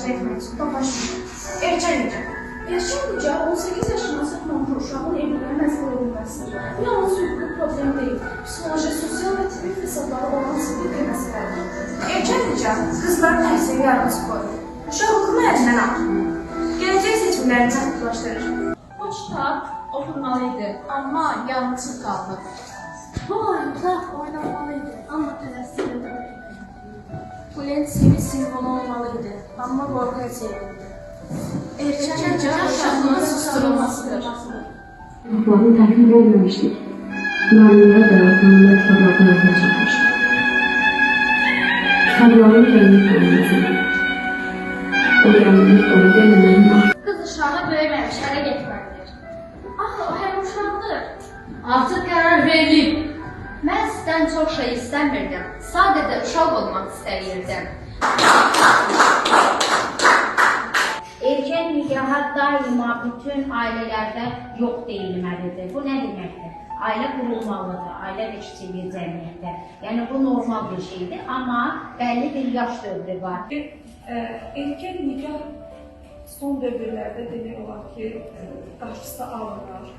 müzakirə etmək üçün toplaşmışıq. Erkən nikah. Erkən nikah 18 yaşından çatmamış uşağın evliliyə məcbur edilməsidir. Bu yalnız hüquqi problem deyil, psixoloji, sosial və tibbi fəsadları olan ciddi bir məsələdir. Erkən nikah qızların təhsili yarımçı qoyur. Uşaq oxuma əlindən alır. Gələcək seçimlərini məhdudlaşdırır. Bu kitab oxunmalıydı, amma yarımçıq qaldı. Bu oyunda oynanmalıydı, amma tələsdirildi. Bu lent sevinç simvolu olmalıydı, amma qorxuya çevrildi. Erkən nikah uşaqlığın susturulmasıdır. Kitablarını təhvil verməmişdik. Müəllimlər də tanınma kitablardan yaxına çatmışdı. Kitabların kəndi tanınmasıdır. O gəlmiş ona gəlməmənin var. Qız uşağı böyüməmiş, ərə getməlidir. Axı o həm uşaqdır. Artıq qərar verilib. Mən sizdən çox şey istəmirdim. Sadəcə uşaq olmaq istəyirdim. Erkən nikaha daima bütün ailələrdə yox deyilməlidir. Bu nə deməkdir? Ailə qurulmalıdır, ailə və kiçik cəmiyyətdə. Yəni bu normal bir şeydir, amma bəlli bir yaş dövrü var. Erkən nikah son dövrlərdə demək olar ki, qarşısı alınır.